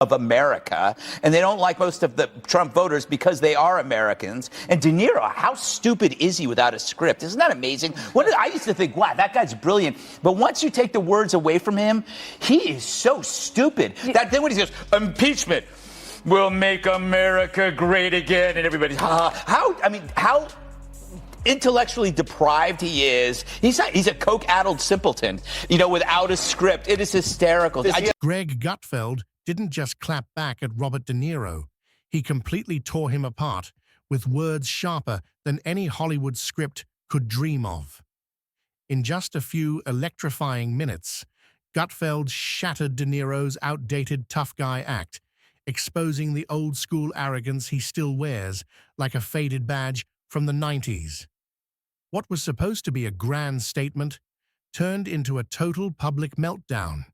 of America, and they don't like most of the Trump voters because they are Americans. And De Niro, how stupid is he without a script? Isn't that amazing? I used to think, wow, that guy's brilliant. But once you take the words away from him, he is so stupid. Then when he goes, impeachment will make America great again, and everybody's, how intellectually deprived he is. He's a coke-addled simpleton, without a script. It is hysterical. Greg Gutfeld didn't just clap back at Robert De Niro. He completely tore him apart with words sharper than any Hollywood script could dream of. In just a few electrifying minutes, Gutfeld shattered De Niro's outdated tough guy act, exposing the old-school arrogance he still wears like a faded badge from the 90s. What was supposed to be a grand statement turned into a total public meltdown,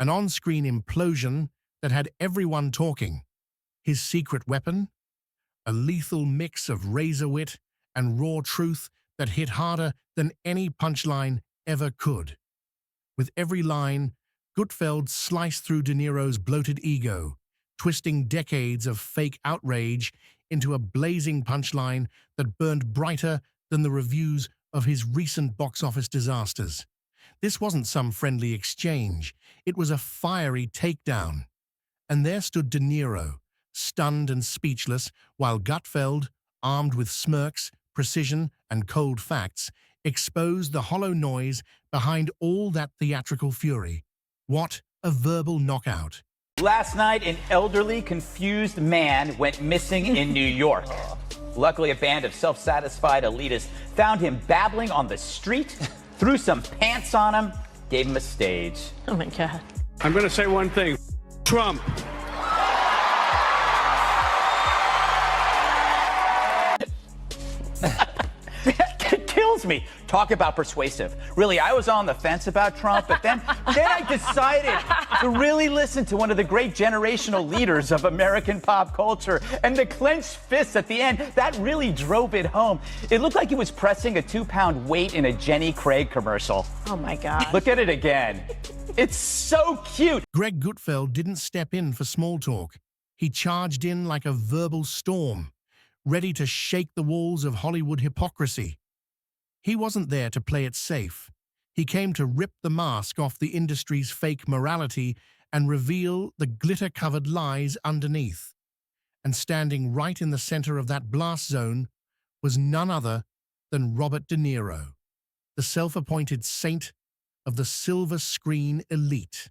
an on-screen implosion that had everyone talking. His secret weapon? A lethal mix of razor wit and raw truth that hit harder than any punchline ever could. With every line, Gutfeld sliced through De Niro's bloated ego, twisting decades of fake outrage into a blazing punchline that burned brighter than the reviews of his recent box office disasters. This wasn't some friendly exchange. It was a fiery takedown. And there stood De Niro, stunned and speechless, while Gutfeld, armed with smirks, precision, and cold facts, exposed the hollow noise behind all that theatrical fury. What a verbal knockout. Last night, an elderly, confused man went missing in New York. Luckily, a band of self-satisfied elitists found him babbling on the street, threw some pants on him, gave him a stage. Oh, my God. I'm going to say one thing. Trump. It kills me. Talk about persuasive. Really, I was on the fence about Trump, but then I decided to really listen to one of the great generational leaders of American pop culture. And the clenched fists at the end, that really drove it home. It looked like he was pressing a 2-pound weight in a Jenny Craig commercial. Oh, my God. Look at it again. It's so cute. Greg Gutfeld didn't step in for small talk. He charged in like a verbal storm, ready to shake the walls of Hollywood hypocrisy. He wasn't there to play it safe. He came to rip the mask off the industry's fake morality and reveal the glitter-covered lies underneath. And standing right in the center of that blast zone was none other than Robert De Niro, the self-appointed saint of the silver screen elite.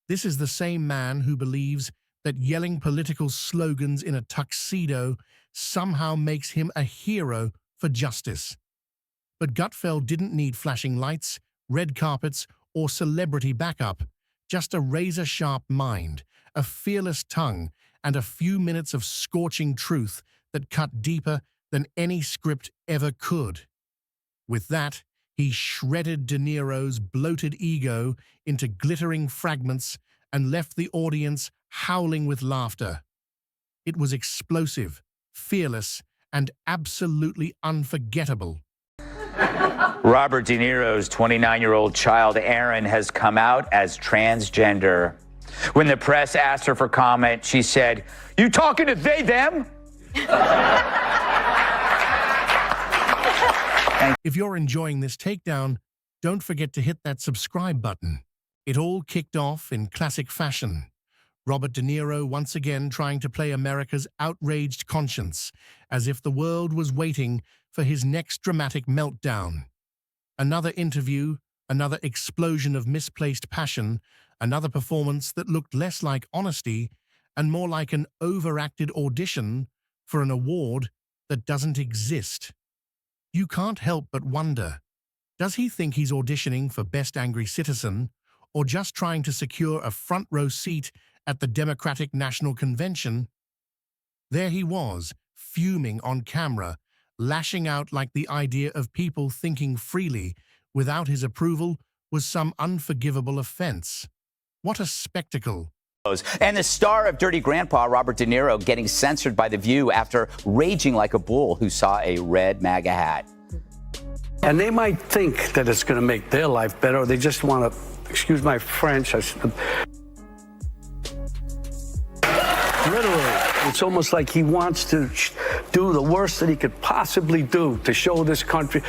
This is the same man who believes that yelling political slogans in a tuxedo somehow makes him a hero for justice. But Gutfeld didn't need flashing lights, red carpets, or celebrity backup, just a razor-sharp mind, a fearless tongue, and a few minutes of scorching truth that cut deeper than any script ever could. With that, he shredded De Niro's bloated ego into glittering fragments and left the audience howling with laughter. It was explosive, fearless, and absolutely unforgettable. Robert De Niro's 29-year-old child, Aaron, has come out as transgender. When the press asked her for comment, she said, "You talking to they, them?" If you're enjoying this takedown, don't forget to hit that subscribe button. It all kicked off in classic fashion. Robert De Niro once again trying to play America's outraged conscience, as if the world was waiting for his next dramatic meltdown. Another interview, another explosion of misplaced passion, another performance that looked less like honesty and more like an overacted audition for an award that doesn't exist. You can't help but wonder, does he think he's auditioning for Best Angry Citizen or just trying to secure a front-row seat at the Democratic National Convention? There he was, fuming on camera, lashing out like the idea of people thinking freely without his approval was some unforgivable offense. What a spectacle. And the star of Dirty Grandpa, Robert De Niro, getting censored by The View after raging like a bull who saw a red MAGA hat. And they might think that it's going to make their life better, or they just want to, excuse my French, Literally, it's almost like he wants to do the worst that he could possibly do to show this country.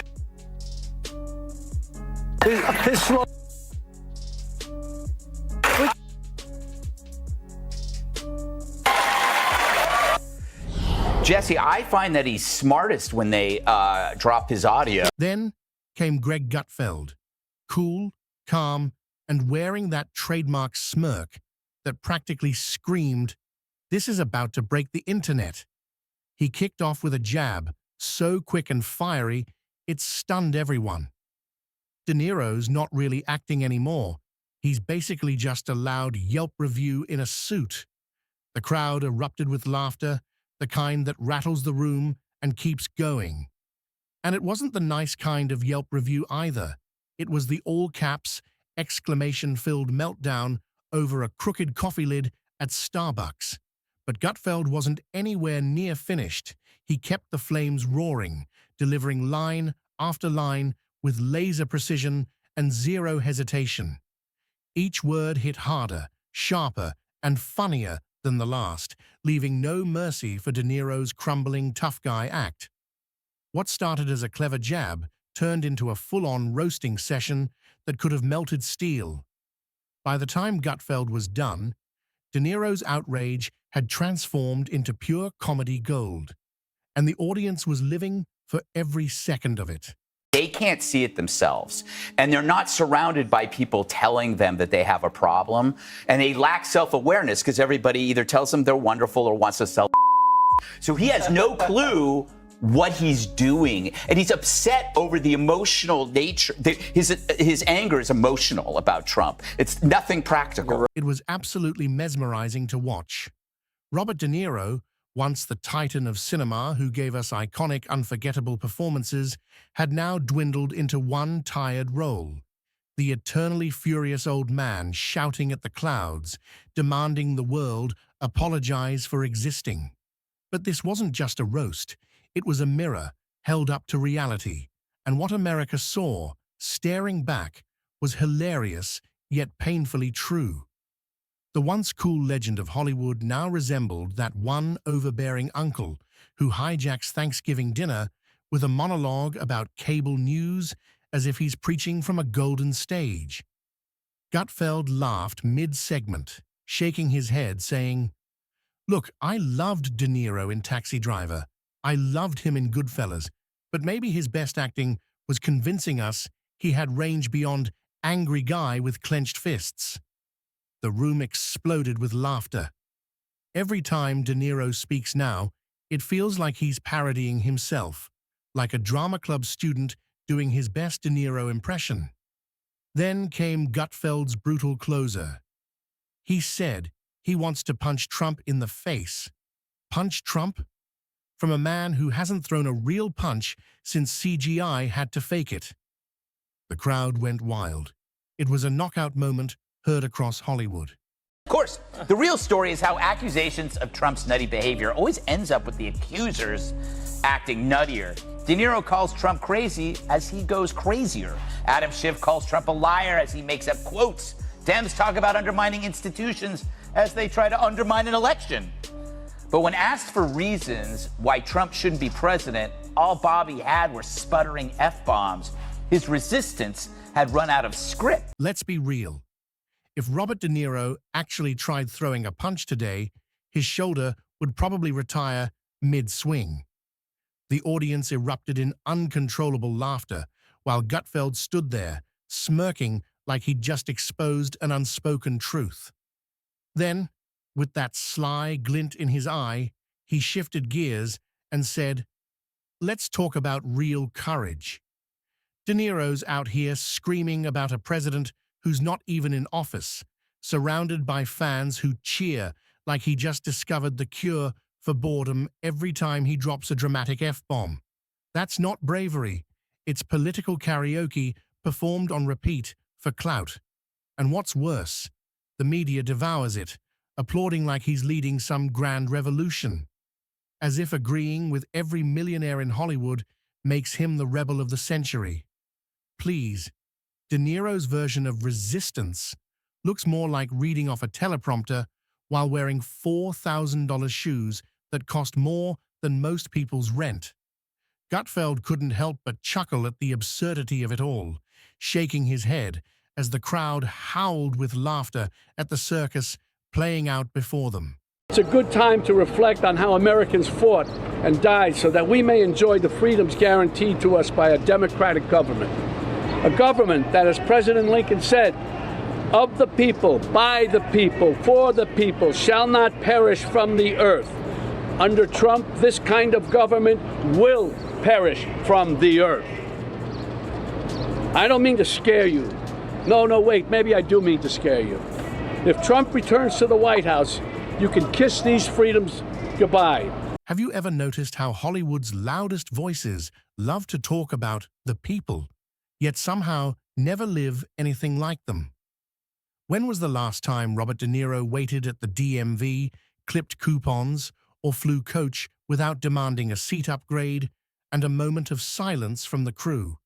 His slow. Jesse, I find that he's smartest when they drop his audio. Then came Greg Gutfeld, cool, calm, and wearing that trademark smirk that practically screamed, "This is about to break the internet." He kicked off with a jab, so quick and fiery, it stunned everyone. De Niro's not really acting anymore. He's basically just a loud Yelp review in a suit. The crowd erupted with laughter, the kind that rattles the room and keeps going. And it wasn't the nice kind of Yelp review either. It was the all-caps, exclamation-filled meltdown over a crooked coffee lid at Starbucks. But Gutfeld wasn't anywhere near finished. He kept the flames roaring, delivering line after line with laser precision and zero hesitation. Each word hit harder, sharper, and funnier than the last, leaving no mercy for De Niro's crumbling tough guy act. What started as a clever jab turned into a full-on roasting session that could have melted steel. By the time Gutfeld was done, De Niro's outrage had transformed into pure comedy gold, and the audience was living for every second of it. They can't see it themselves, and they're not surrounded by people telling them that they have a problem, and they lack self-awareness because everybody either tells them they're wonderful or wants to sell. So he has no clue what he's doing, and he's upset over the emotional nature. His anger is emotional about Trump. It's nothing practical. It was absolutely mesmerizing to watch. Robert De Niro, once the titan of cinema who gave us iconic, unforgettable performances, had now dwindled into one tired role. The eternally furious old man shouting at the clouds, demanding the world apologize for existing. But this wasn't just a roast. It was a mirror held up to reality, and what America saw, staring back, was hilarious yet painfully true. The once cool legend of Hollywood now resembled that one overbearing uncle who hijacks Thanksgiving dinner with a monologue about cable news as if he's preaching from a golden stage. Gutfeld laughed mid-segment, shaking his head, saying, "Look, I loved De Niro in Taxi Driver. I loved him in Goodfellas, but maybe his best acting was convincing us he had range beyond angry guy with clenched fists." The room exploded with laughter. Every time De Niro speaks now, it feels like he's parodying himself, like a drama club student doing his best De Niro impression. Then came Gutfeld's brutal closer. He said he wants to punch Trump in the face. Punch Trump? From a man who hasn't thrown a real punch since CGI had to fake it. The crowd went wild. It was a knockout moment heard across Hollywood. Of course, the real story is how accusations of Trump's nutty behavior always ends up with the accusers acting nuttier. De Niro calls Trump crazy as he goes crazier. Adam Schiff calls Trump a liar as he makes up quotes. Dems talk about undermining institutions as they try to undermine an election. But when asked for reasons why Trump shouldn't be president, all Bobby had were sputtering F-bombs. His resistance had run out of script. Let's be real. If Robert De Niro actually tried throwing a punch today, his shoulder would probably retire mid-swing. The audience erupted in uncontrollable laughter, while Gutfeld stood there, smirking like he'd just exposed an unspoken truth. Then, with that sly glint in his eye, he shifted gears and said, "Let's talk about real courage." De Niro's out here screaming about a president who's not even in office, surrounded by fans who cheer like he just discovered the cure for boredom every time he drops a dramatic F-bomb. That's not bravery. It's political karaoke performed on repeat for clout. And what's worse, the media devours it, applauding like he's leading some grand revolution, as if agreeing with every millionaire in Hollywood makes him the rebel of the century. Please, De Niro's version of resistance looks more like reading off a teleprompter while wearing $4,000 shoes that cost more than most people's rent. Gutfeld couldn't help but chuckle at the absurdity of it all, shaking his head as the crowd howled with laughter at the circus playing out before them. It's a good time to reflect on how Americans fought and died so that we may enjoy the freedoms guaranteed to us by a democratic government. A government that, as President Lincoln said, of the people, by the people, for the people, shall not perish from the earth. Under Trump, this kind of government will perish from the earth. I don't mean to scare you. No, wait, maybe I do mean to scare you. If Trump returns to the White House, you can kiss these freedoms goodbye. Have you ever noticed how Hollywood's loudest voices love to talk about the people, yet somehow never live anything like them? When was the last time Robert De Niro waited at the DMV, clipped coupons, or flew coach without demanding a seat upgrade and a moment of silence from the crew?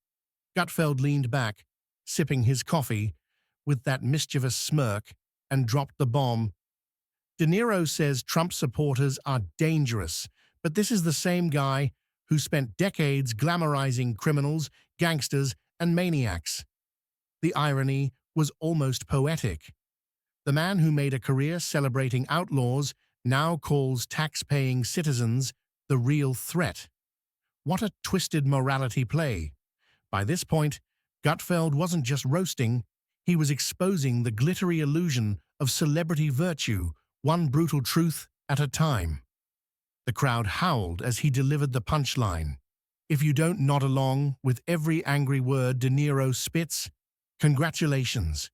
Gutfeld leaned back, sipping his coffee, with that mischievous smirk, and dropped the bomb. De Niro says Trump supporters are dangerous, but this is the same guy who spent decades glamorizing criminals, gangsters, and maniacs. The irony was almost poetic. The man who made a career celebrating outlaws now calls tax-paying citizens the real threat. What a twisted morality play. By this point, Gutfeld wasn't just roasting, he was exposing the glittery illusion of celebrity virtue, one brutal truth at a time. The crowd howled as he delivered the punchline. If you don't nod along with every angry word De Niro spits, congratulations.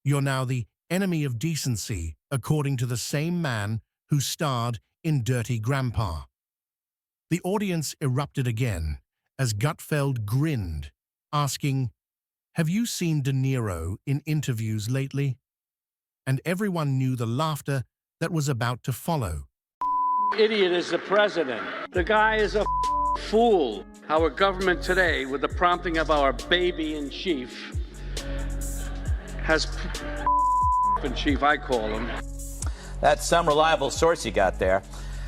You're now the enemy of decency, according to the same man who starred in Dirty Grandpa. The audience erupted again as Gutfeld grinned, asking, "Have you seen De Niro in interviews lately?" And everyone knew the laughter that was about to follow. Idiot is the president. The guy is a fool. Our government today, with the prompting of our baby-in-chief, has in chief, I call him. That's some reliable source you got there.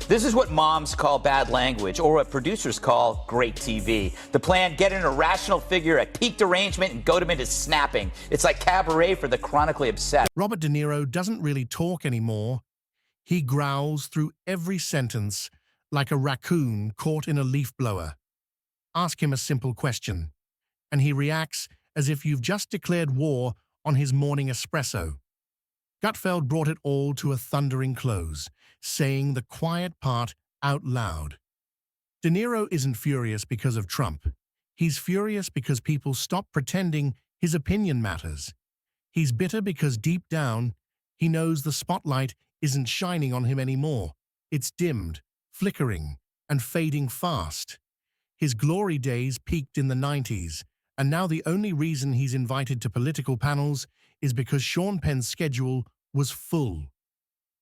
This is what moms call bad language, or what producers call great TV. The plan, get an irrational figure at peak derangement and goad him into snapping. It's like cabaret for the chronically obsessed. Robert De Niro doesn't really talk anymore. He growls through every sentence like a raccoon caught in a leaf blower. Ask him a simple question, and he reacts as if you've just declared war on his morning espresso. Gutfeld brought it all to a thundering close, saying the quiet part out loud. De Niro isn't furious because of Trump. He's furious because people stop pretending his opinion matters. He's bitter because deep down, he knows the spotlight isn't shining on him anymore. It's dimmed, flickering, and fading fast. His glory days peaked in the 90s, and now the only reason he's invited to political panels is because Sean Penn's schedule was full.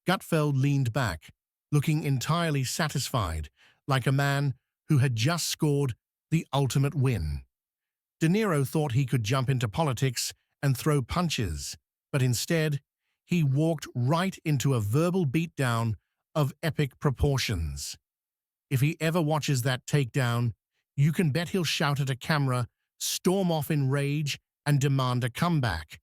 Gutfeld leaned back, looking entirely satisfied, like a man who had just scored the ultimate win. De Niro thought he could jump into politics and throw punches, but instead, he walked right into a verbal beatdown of epic proportions. If he ever watches that takedown, you can bet he'll shout at a camera, storm off in rage, and demand a comeback,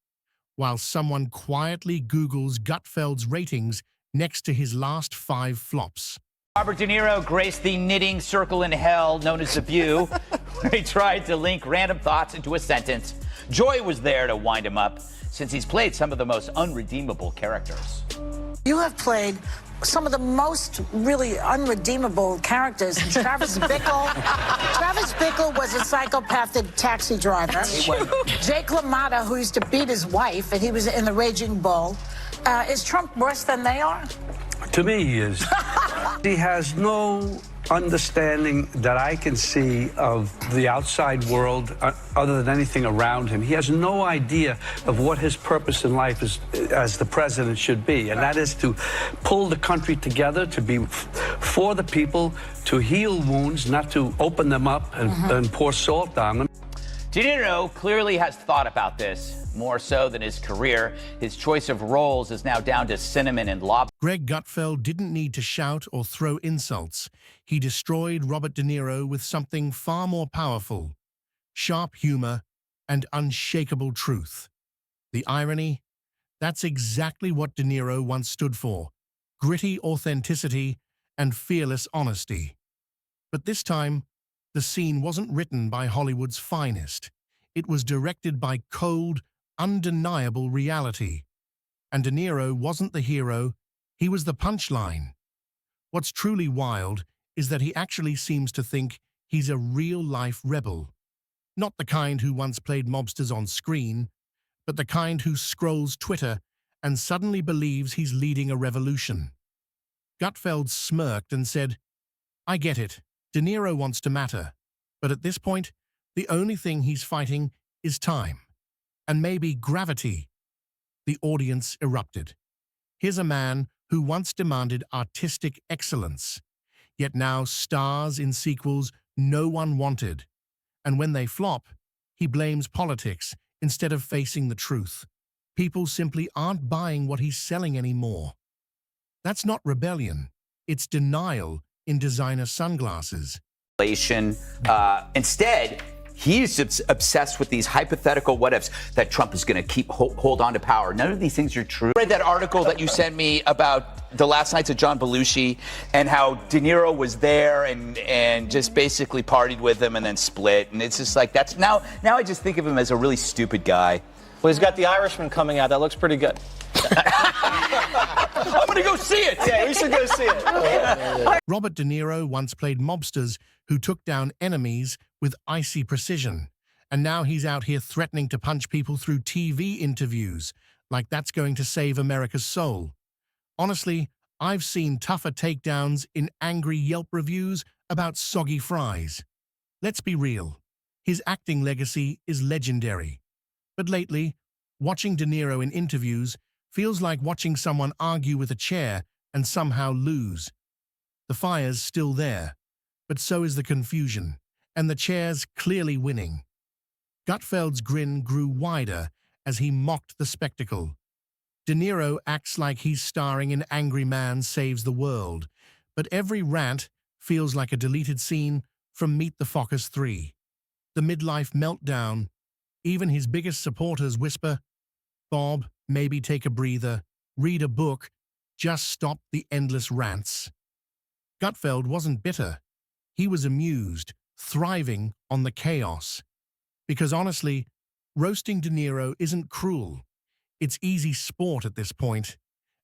while someone quietly Googles Gutfeld's ratings next to his last 5 flops. Robert De Niro graced the knitting circle in hell known as The View, where he tried to link random thoughts into a sentence. Joy was there to wind him up, since he's played some of the most unredeemable characters. You have played some of the most really unredeemable characters. Travis Bickle. Travis Bickle was a psychopathic taxi driver. Jake LaMotta, who used to beat his wife, and he was in The Raging Bull. Is Trump worse than they are? To me, he is. He has no understanding that I can see of the outside world other than anything around him. He has no idea of what his purpose in life is as the president should be, and that is to pull the country together, to be for the people, to heal wounds, not to open them up and pour salt on them. De Niro clearly has thought about this, more so than his career. His choice of roles is now down to cinnamon and lobster. Greg Gutfeld didn't need to shout or throw insults. He destroyed Robert De Niro with something far more powerful: sharp humor and unshakable truth. The irony? That's exactly what De Niro once stood for: gritty authenticity and fearless honesty. But this time, the scene wasn't written by Hollywood's finest. It was directed by cold, undeniable reality. And De Niro wasn't the hero, he was the punchline. What's truly wild is that he actually seems to think he's a real-life rebel. Not the kind who once played mobsters on screen, but the kind who scrolls Twitter and suddenly believes he's leading a revolution. Gutfeld smirked and said, "I get it. De Niro wants to matter. But at this point, the only thing he's fighting is time. And maybe gravity." The audience erupted. Here's a man who once demanded artistic excellence, yet now stars in sequels no one wanted. And when they flop, he blames politics instead of facing the truth. People simply aren't buying what he's selling anymore. That's not rebellion. It's denial in designer sunglasses. Instead, he's obsessed with these hypothetical what-ifs that Trump is going to keep hold on to power. None of these things are true. I read that article that you sent me about the last nights of John Belushi and how De Niro was there and just basically partied with him and then split. And it's just like, that's now I just think of him as a really stupid guy. Well, he's got The Irishman coming out. That looks pretty good. I'm going to go see it. Yeah, we should go see it. Robert De Niro once played mobsters who took down enemies with icy precision. And now he's out here threatening to punch people through TV interviews, like that's going to save America's soul. Honestly, I've seen tougher takedowns in angry Yelp reviews about soggy fries. Let's be real. His acting legacy is legendary. But lately, watching De Niro in interviews feels like watching someone argue with a chair and somehow lose. The fire's still there, but so is the confusion, and the chair's clearly winning. Gutfeld's grin grew wider as he mocked the spectacle. De Niro acts like he's starring in Angry Man Saves the World, but every rant feels like a deleted scene from Meet the Fockers 3. The midlife meltdown. Even his biggest supporters whisper, "Bob, maybe take a breather, read a book, just stop the endless rants." Gutfeld wasn't bitter. He was amused, thriving on the chaos. Because honestly, roasting De Niro isn't cruel. It's easy sport at this point,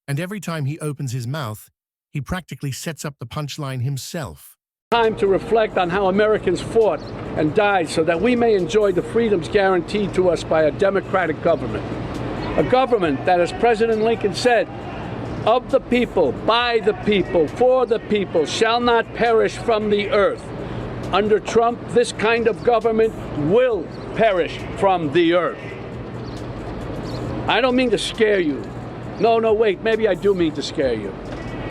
and every time he opens his mouth, he practically sets up the punchline himself. Time to reflect on how Americans fought and died so that we may enjoy the freedoms guaranteed to us by a democratic government. A government that, as President Lincoln said, "Of the people, by the people, for the people, shall not perish from the earth." Under Trump, this kind of government will perish from the earth. I don't mean to scare you. No, wait, maybe I do mean to scare you.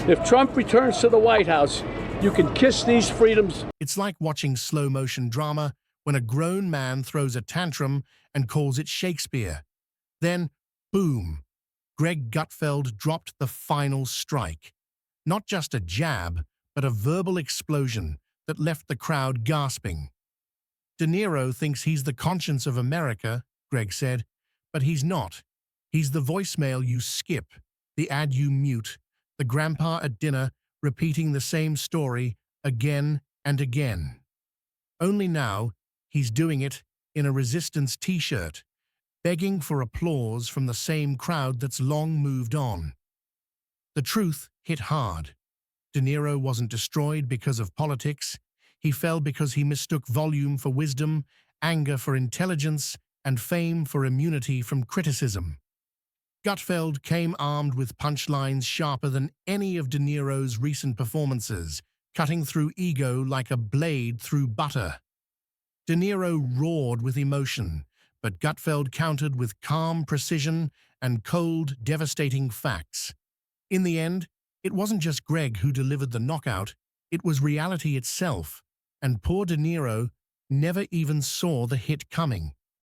If Trump returns to the White House, you can kiss these freedoms. It's like watching slow-motion drama when a grown man throws a tantrum and calls it Shakespeare. Then, boom, Greg Gutfeld dropped the final strike. Not just a jab, but a verbal explosion that left the crowd gasping. De Niro thinks he's the conscience of America, Greg said, but he's not. He's the voicemail you skip, the ad you mute, the grandpa at dinner repeating the same story again and again. Only now, he's doing it in a resistance t-shirt, begging for applause from the same crowd that's long moved on. The truth hit hard. De Niro wasn't destroyed because of politics. He fell because he mistook volume for wisdom, anger for intelligence, and fame for immunity from criticism. Gutfeld came armed with punchlines sharper than any of De Niro's recent performances, cutting through ego like a blade through butter. De Niro roared with emotion, but Gutfeld countered with calm precision and cold, devastating facts. In the end, it wasn't just Greg who delivered the knockout, it was reality itself, and poor De Niro never even saw the hit coming.